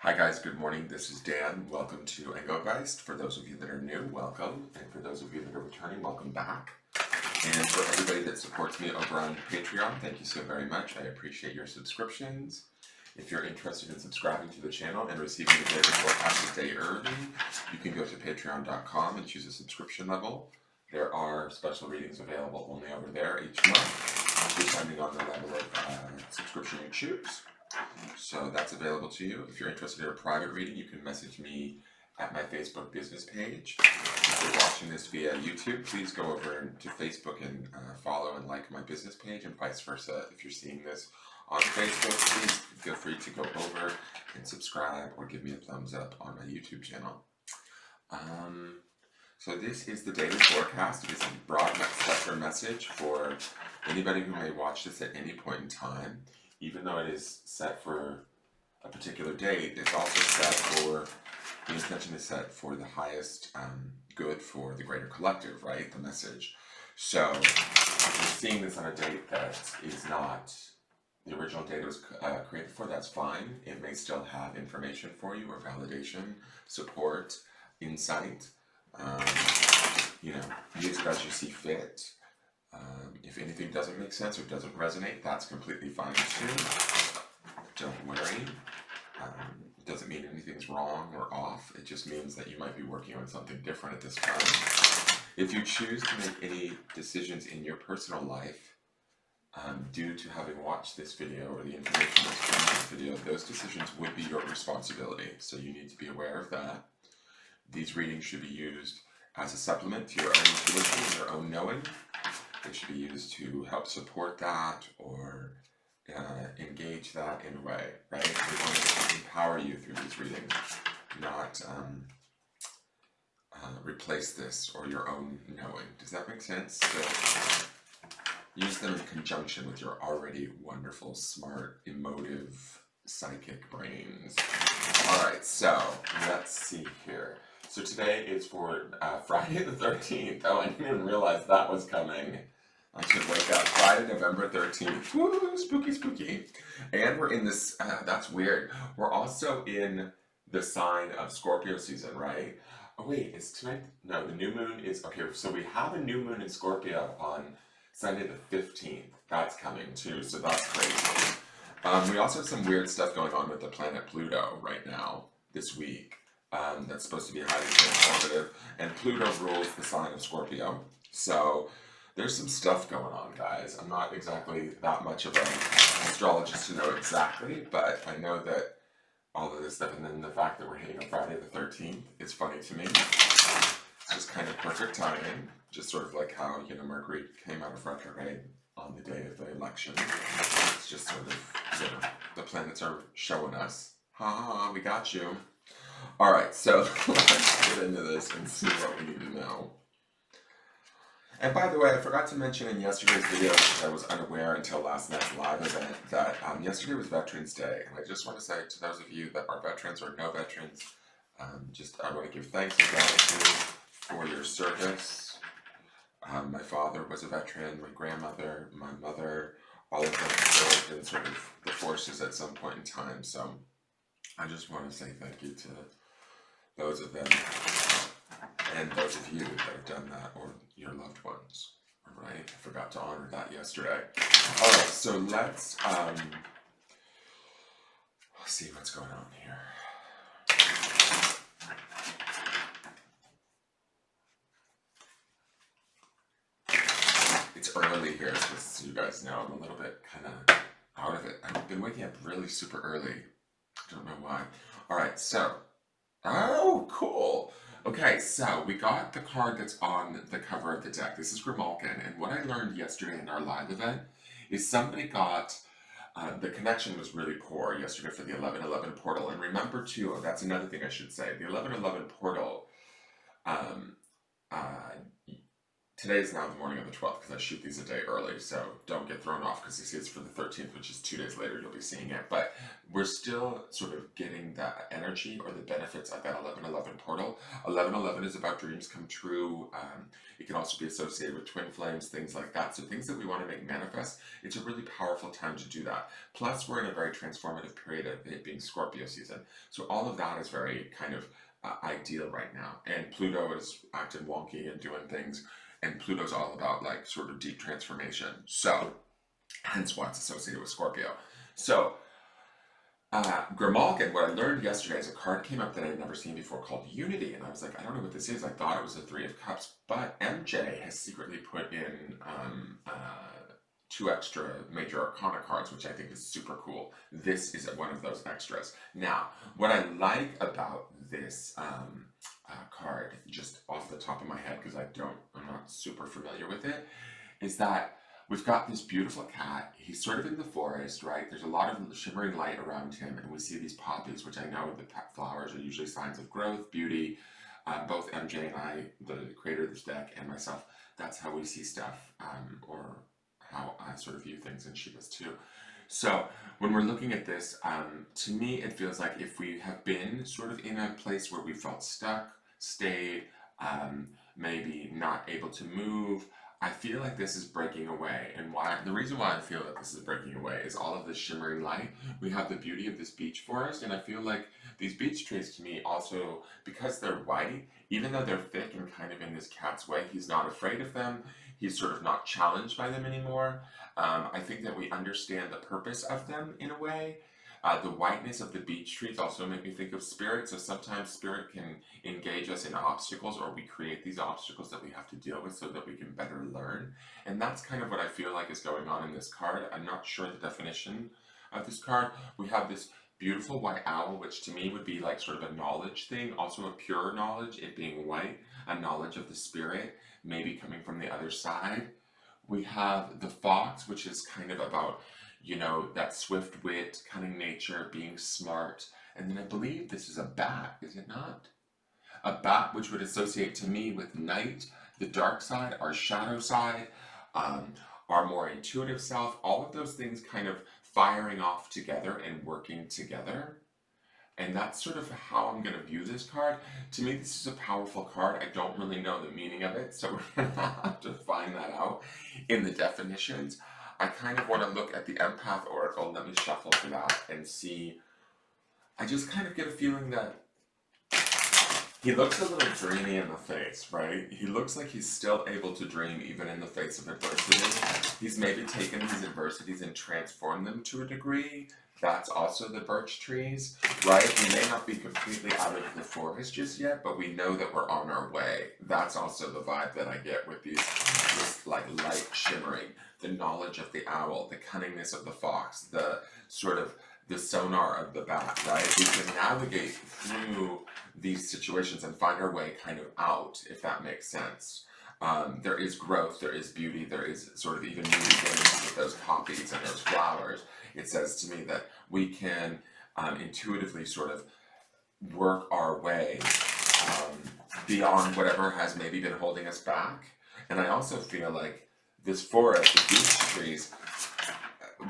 Hi guys, good morning. This is Dan. Welcome to Engelgeist. For those of you that are new, welcome. And for those of you that are returning, welcome back. And for everybody that supports me over on Patreon, thank you so very much. I appreciate your subscriptions. If you're interested in subscribing to the channel and receiving the daily forecast a day early, you can go to patreon.com and choose a subscription level. There are special readings available only over there each month, depending on the level of subscription you choose. So that's available to you. If you're interested in a private reading, you can message me at my Facebook business page. If you're watching this via YouTube, please go over to Facebook and follow and like my business page, and vice versa. If you're seeing this on Facebook, please feel free to go over and subscribe or give me a thumbs up on my YouTube channel. So this is the daily forecast. It is a broad spectrum message for anybody who may watch this at any point in time. Even though it is set for a particular date, it's also set for, the intention is set for the highest good for the greater collective, right? The message. So if you're seeing this on a date that is not the original date it was created for, that's fine. It may still have information for you, or validation, support, insight. Use it as you see fit. If anything doesn't make sense or doesn't resonate, that's completely fine too. Don't worry. It doesn't mean anything's wrong or off. It just means that you might be working on something different at this time. If you choose to make any decisions in your personal life due to having watched this video or the information that's from this video, those decisions would be your responsibility. So you need to be aware of that. These readings should be used as a supplement to your own intuition and your own knowing. They should be used to help support that or engage that in a way, right? We want to empower you through these readings, not replace this or your own knowing. Does that make sense? So use them in conjunction with your already wonderful, smart, emotive, psychic brains. All right, so let's see here. So today is for Friday the 13th. Oh, I didn't even realize that was coming. I should wake up. Friday, November 13th. Woo, spooky, spooky. And we're in this, that's weird. We're also in the sign of Scorpio season, right? Oh wait, is tonight? No, the new moon is, okay, so we have a new moon in Scorpio on Sunday the 15th. That's coming too, so that's crazy. We also have some weird stuff going on with the planet Pluto right now, this week. That's supposed to be highly transformative. And Pluto rules the sign of Scorpio. So there's some stuff going on, guys. I'm not exactly that much of an astrologist to know exactly, but I know that all of this stuff, and then the fact that we're hitting on Friday the 13th is funny to me. It's just kind of perfect timing. Just sort of like how, Mercury came out of retrograde on the day of the election. It's just sort of, the planets are showing us. Ha ha, we got you. All right, so let's get into this and see what we need to know. And by the way, I forgot to mention in yesterday's video, because I was unaware until last night's live event, that yesterday was Veterans Day. And I just want to say to those of you that are veterans or no veterans, I want to give thanks and gratitude for your service. My father was a veteran, my grandmother, my mother, all of them served in sort of the forces at some point in time. So I just want to say thank you to those of them and those of you that have done that, or your loved ones. All right, I forgot to honor that yesterday. All right, so let's see what's going on here. It's early here, just so you guys know. I'm a little bit kind of out of it. I've been waking up really super early. I don't know why. All right, so, oh, cool. Okay, so we got the card that's on the cover of the deck. This is GRIMALKIN, and what I learned yesterday in our live event is somebody got, the connection was really poor yesterday for the 1111 portal. And remember too, that's another thing I should say, the 1111 portal Today is now the morning of the 12th because I shoot these a day early, so don't get thrown off because you see it's for the 13th, which is 2 days later you'll be seeing it. But we're still sort of getting the energy or the benefits of that 1111 portal. 1111 is about dreams come true. It can also be associated with twin flames, things like that. So things that we want to make manifest, it's a really powerful time to do that. Plus, we're in a very transformative period of it being Scorpio season. So all of that is very kind of ideal right now. And Pluto is acting wonky and doing things. And Pluto's all about like sort of deep transformation. So, hence why it's associated with Scorpio. So, GRIMALKIN, what I learned yesterday is a card came up that I had never seen before called Unity. And I was like, I don't know what this is. I thought it was the Three of Cups. But MJ has secretly put in 2 extra major arcana cards, which I think is super cool. This is one of those extras. Now, what I like about this card, just off the top of my head, because I'm not super familiar with it, is that we've got this beautiful cat. He's sort of in the forest, right? There's a lot of shimmering light around him, and we see these poppies, which I know the flowers are usually signs of growth, beauty. Both MJ and I, the creator of this deck, and myself, that's how we see stuff, or how I sort of view things, and she does too. So when we're looking at this, to me it feels like if we have been sort of in a place where we felt stuck, stayed, maybe not able to move, I feel like this is breaking away. And the reason why I feel that this is breaking away is all of this shimmering light. We have the beauty of this beech forest, and I feel like these beech trees to me also, because they're white, even though they're thick and kind of in this cat's way, he's not afraid of them. He's sort of not challenged by them anymore. I think that we understand the purpose of them in a way. The whiteness of the beech trees also make me think of spirit. So sometimes spirit can engage us in obstacles, or we create these obstacles that we have to deal with so that we can better learn. And that's kind of what I feel like is going on in this card. I'm not sure the definition of this card. We have this beautiful white owl, which to me would be like sort of a knowledge thing, also a pure knowledge, it being white, a knowledge of the spirit, maybe coming from the other side. We have the fox, which is kind of about, you know, that swift wit, cunning nature, being smart. And then I believe this is a bat, is it not? A bat, which would associate to me with night, the dark side, our shadow side, our more intuitive self, all of those things kind of firing off together and working together. And that's sort of how I'm going to view this card. To me, this is a powerful card. I don't really know the meaning of it, so we're going to have to find that out in the definitions. I kind of want to look at the Empath Oracle. Let me shuffle for that and see. I just kind of get a feeling that he looks a little dreamy in the face, right? He looks like he's still able to dream even in the face of adversity. He's maybe taken his adversities and transformed them to a degree. That's also the birch trees, right? We may not be completely out of the forest just yet, but we know that we're on our way. That's also the vibe that I get with this like light shimmering, the knowledge of the owl, the cunningness of the fox, the sort of the sonar of the bat, right? We can navigate through these situations and find our way kind of out, if that makes sense. There is growth, there is beauty, there is sort of even new beginnings with those poppies and those flowers. It says to me that we can intuitively sort of work our way beyond whatever has maybe been holding us back. And I also feel like this forest, the beech trees,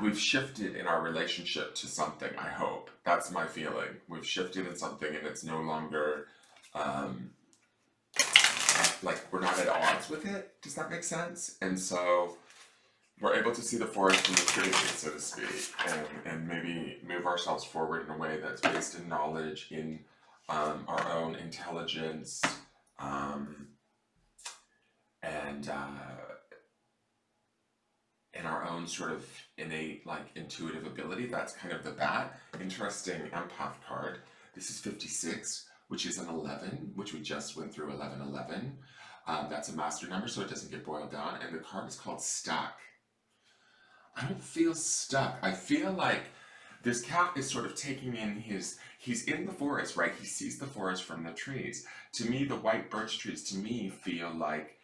we've shifted in our relationship to something, I hope. That's my feeling. We've shifted in something and it's no longer like we're not at odds with it. Does that make sense? And so we're able to see the forest from the trees, so to speak, and maybe move ourselves forward in a way that's based in knowledge, in our own intelligence, and in our own sort of innate, like, intuitive ability. That's kind of the bat. Interesting empath card. This is 56, which is an 11, which we just went through 1111. That's a master number, so it doesn't get boiled down. And the card is called Stuck. I don't feel stuck. I feel like this cat is sort of taking in he's in the forest, right? He sees the forest from the trees. To me, the white birch trees, to me, feel like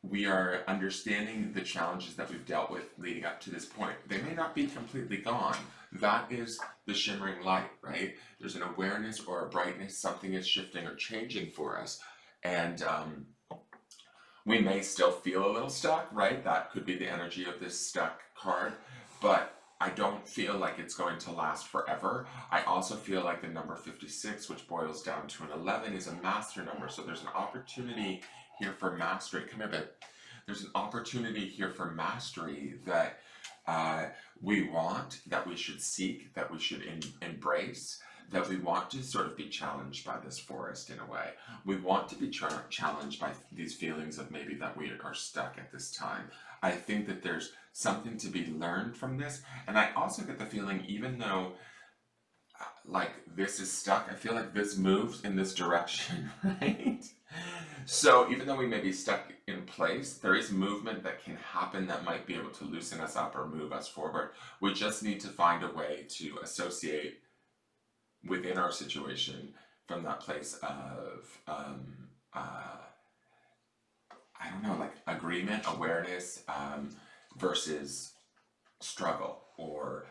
we are understanding the challenges that we've dealt with leading up to this point. They may not be completely gone. That is the shimmering light, right? There's an awareness or a brightness, something is shifting or changing for us. And We may still feel a little stuck, right? That could be the energy of this stuck card, but I don't feel like it's going to last forever. I also feel like the number 56, which boils down to an 11, is a master number. So there's an opportunity here for mastery. Come here, babe. There's an opportunity here for mastery that we want, that we should seek, that we should embrace, that we want to sort of be challenged by this forest in a way. We want to be challenged by these feelings of maybe that we are stuck at this time. I think that there's something to be learned from this, and I also get the feeling, even though like this is stuck, I feel like this moves in this direction, right? So even though we may be stuck in place, there is movement that can happen that might be able to loosen us up or move us forward. We just need to find a way to associate within our situation from that place of I don't know, like agreement, awareness, versus struggle or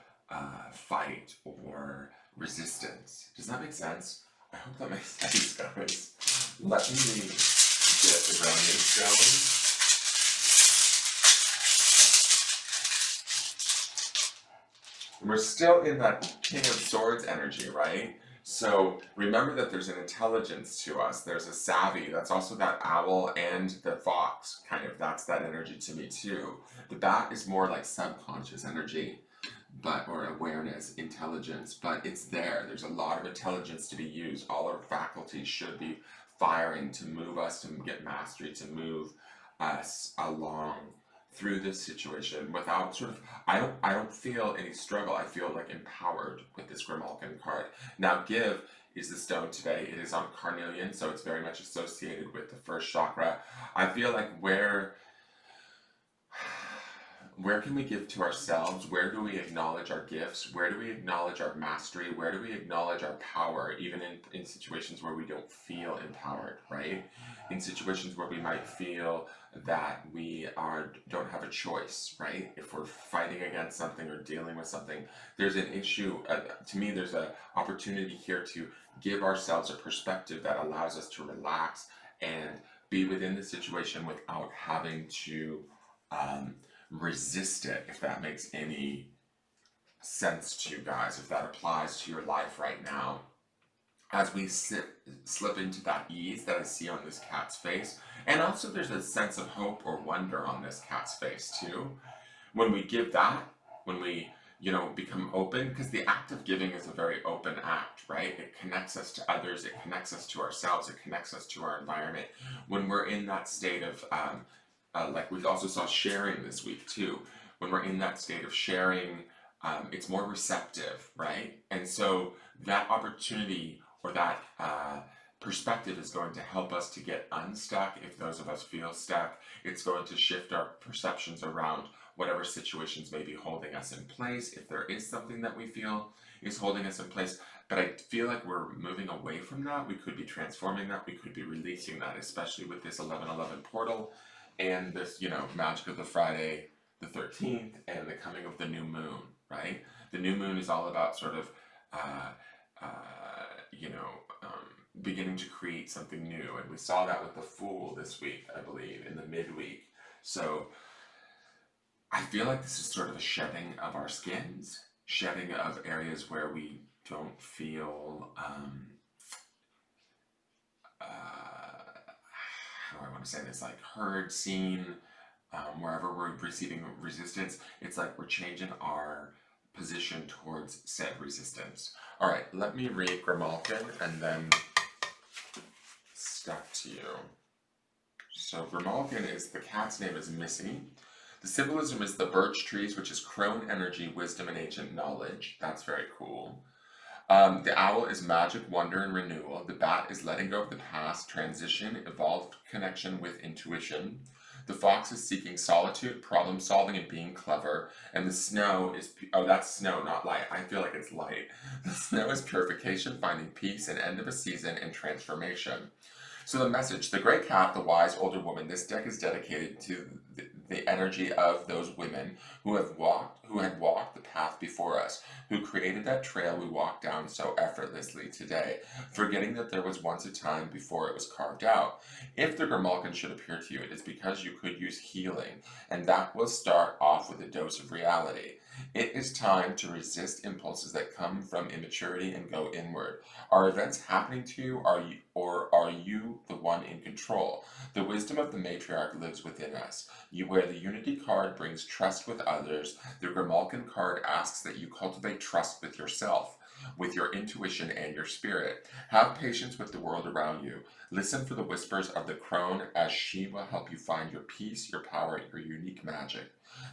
fight or resistance. Does that make sense? I hope that makes sense, guys. Let me get the grounding going. We're still in that King of Swords energy, right? So remember that there's an intelligence to us. There's a savvy. That's also that owl and the fox, kind of. That's that energy to me too. The bat is more like subconscious energy, but or awareness, intelligence, but it's there. There's a lot of intelligence to be used. All our faculties should be firing to move us, to get mastery, to move us along through this situation without sort of, I don't feel any struggle. I feel like empowered with this GRIMALKIN card. Now give is the stone today. It is on carnelian, so it's very much associated with the first chakra. I feel like where can we give to ourselves? Where do we acknowledge our gifts? Where do we acknowledge our mastery? Where do we acknowledge our power, even in situations where we don't feel empowered, right? In situations where we might feel that we don't have a choice, right? If we're fighting against something or dealing with something, there's an issue. To me, there's an opportunity here to give ourselves a perspective that allows us to relax and be within the situation without having to resist it, if that makes any sense to you guys, if that applies to your life right now. As we slip into that ease that I see on this cat's face, and also there's a sense of hope or wonder on this cat's face too. When we give that, when we become open, because the act of giving is a very open act, right? It connects us to others, it connects us to ourselves, it connects us to our environment. When we're in that state of like we also saw sharing this week too. When we're in that state of sharing, it's more receptive, right? And so that opportunity or that perspective is going to help us to get unstuck if those of us feel stuck. It's going to shift our perceptions around whatever situations may be holding us in place, if there is something that we feel is holding us in place. But I feel like we're moving away from that. We could be transforming that. We could be releasing that, especially with this 1111 portal and this, magic of the Friday the 13th and the coming of the new moon, right? The new moon is all about sort of, beginning to create something new. And we saw that with the Fool this week, I believe, in the midweek. So I feel like this is sort of a shedding of our skins, shedding of areas where we don't feel, how do I want to say this, like heard, seen, wherever we're receiving resistance. It's like we're changing our position towards said resistance. All right, let me read GRIMALKIN and then stuck to you. So GRIMALKIN is, the cat's name is Missy. The symbolism is the birch trees, which is crone energy, wisdom, and ancient knowledge. That's very cool. The owl is magic, wonder, and renewal. The bat is letting go of the past, transition, evolved connection with intuition. The fox is seeking solitude, problem solving, and being clever. And the snow is, oh, that's snow, not light. I feel like it's light. The snow is purification, finding peace, and end of a season, and transformation. So the message, the gray cat, the wise older woman, this deck is dedicated to the energy of those women who had walked the path before us, who created that trail we walk down so effortlessly today, forgetting that there was once a time before it was carved out. If the Grimalkin should appear to you, it is because you could use healing, and that will start off with a dose of reality. It is time to resist impulses that come from immaturity and go inward. Are events happening to you, or are you the one in control? The wisdom of the matriarch lives within us. Where the Unity card brings trust with others, the Grimalkin card asks that you cultivate trust with yourself, with your intuition and your spirit. Have patience with the world around you. Listen for the whispers of the crone, as she will help you find your peace, your power, your unique magic.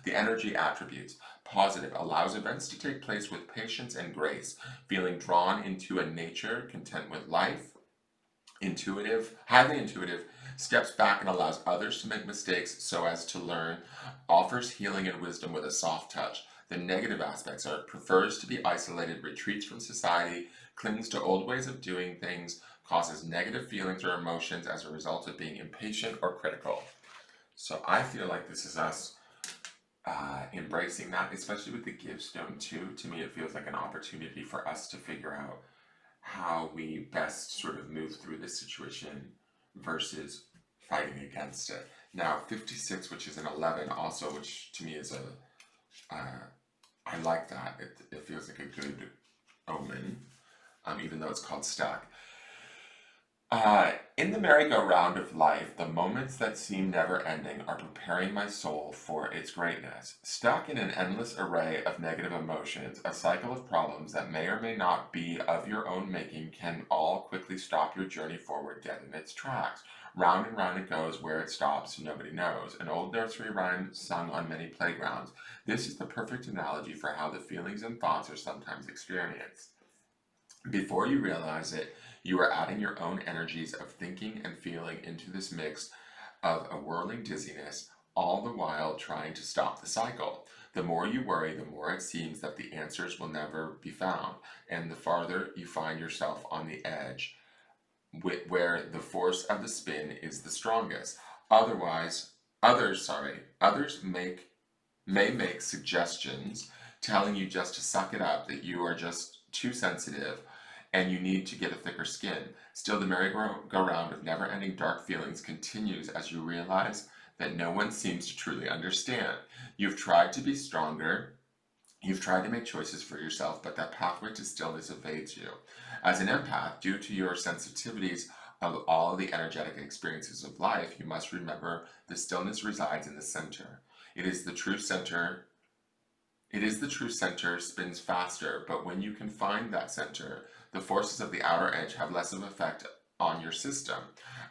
The energy attributes. Positive allows events to take place with patience and grace, feeling drawn into a nature content with life. Intuitive, highly intuitive, steps back and allows others to make mistakes so as to learn, offers healing and wisdom with a soft touch. The negative aspects are prefers to be isolated, retreats from society, clings to old ways of doing things, causes negative feelings or emotions as a result of being impatient or critical. So I feel like this is us embracing that, especially with the give stone too. To me, it feels like an opportunity for us to figure out how we best sort of move through this situation versus fighting against it. Now, 56, which is an 11, also, which to me is I like that. It feels like a good omen, even though it's called stuck. In the merry-go-round of life, the moments that seem never-ending are preparing my soul for its greatness. Stuck in an endless array of negative emotions, a cycle of problems that may or may not be of your own making can all quickly stop your journey forward dead in its tracks. Round and round it goes, where it stops, nobody knows. An old nursery rhyme sung on many playgrounds. This is the perfect analogy for how the feelings and thoughts are sometimes experienced. Before you realize it, you are adding your own energies of thinking and feeling into this mix of a whirling dizziness, all the while trying to stop the cycle. The more you worry, the more it seems that the answers will never be found, and the farther you find yourself on the edge, where the force of the spin is the strongest. Others may make suggestions telling you just to suck it up, that you are just too sensitive and you need to get a thicker skin. Still, the merry-go-round of never-ending dark feelings continues as you realize that no one seems to truly understand. You've tried to be stronger, you've tried to make choices for yourself, but that pathway to stillness evades you. As an empath, due to your sensitivities of all the energetic experiences of life, you must remember the stillness resides in the center. It is the true center, spins faster, but when you can find that center, the forces of the outer edge have less of an effect on your system.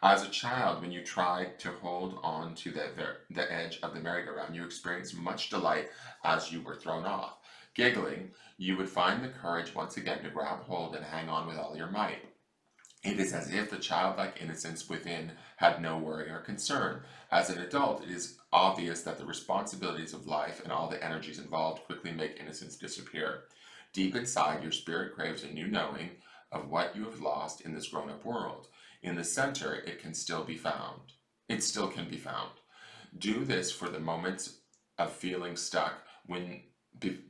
As a child, when you tried to hold on to the edge of the merry-go-round, you experienced much delight as you were thrown off. Giggling, you would find the courage once again to grab hold and hang on with all your might. It is as if the childlike innocence within had no worry or concern. As an adult, it is obvious that the responsibilities of life and all the energies involved quickly make innocence disappear. Deep inside, your spirit craves a new knowing of what you have lost in this grown-up world. In the center, it can still be found. It still can be found. Do this for the moments of feeling stuck when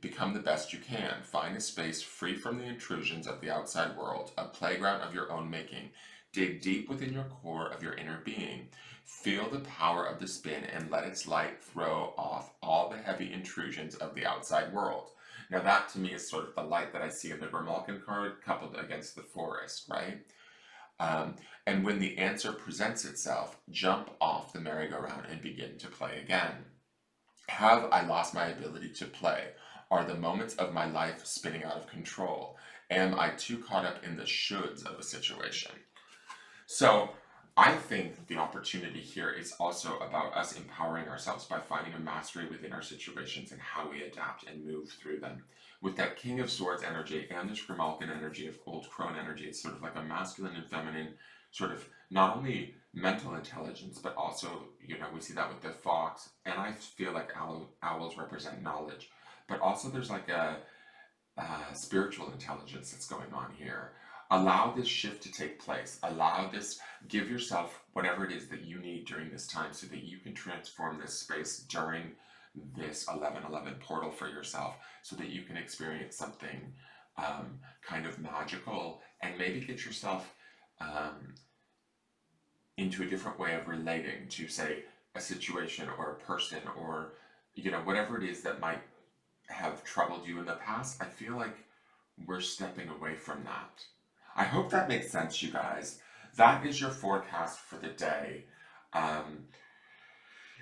become the best you can. Find a space free from the intrusions of the outside world, a playground of your own making. Dig deep within your core of your inner being. Feel the power of the spin and let its light throw off all the heavy intrusions of the outside world. Now that to me is sort of the light that I see in the Grimalkin card coupled against the forest, right? And when the answer presents itself, jump off the merry-go-round and begin to play again. Have I lost my ability to play? Are the moments of my life spinning out of control? Am I too caught up in the shoulds of a situation? So I think the opportunity here is also about us empowering ourselves by finding a mastery within our situations and how we adapt and move through them. With that King of Swords energy and this Grimalkin energy of Old Crone energy, it's sort of like a masculine and feminine sort of not only mental intelligence, but also, we see that with the fox, and I feel like owls represent knowledge, but also there's like a spiritual intelligence that's going on here. Allow this shift to take place. Allow this, give yourself whatever it is that you need during this time so that you can transform this space during this 11/11 portal for yourself so that you can experience something kind of magical and maybe get yourself into a different way of relating to, say, a situation or a person or, you know, whatever it is that might have troubled you in the past. I feel like we're stepping away from that. I hope that makes sense, you guys. That is your forecast for the day.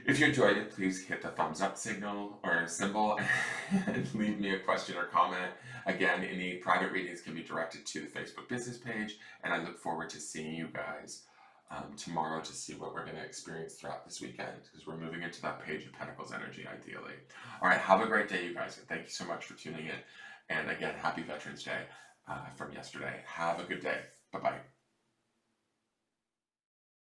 If you enjoyed it, please hit the thumbs up signal or symbol and leave me a question or comment. Again, any private readings can be directed to the Facebook business page, and I look forward to seeing you guys tomorrow to see what we're going to experience throughout this weekend, because we're moving into that Page of Pentacles energy, ideally. All right, have a great day, you guys, and thank you so much for tuning in. And again, happy Veterans Day from yesterday. Have a good day. Bye-bye.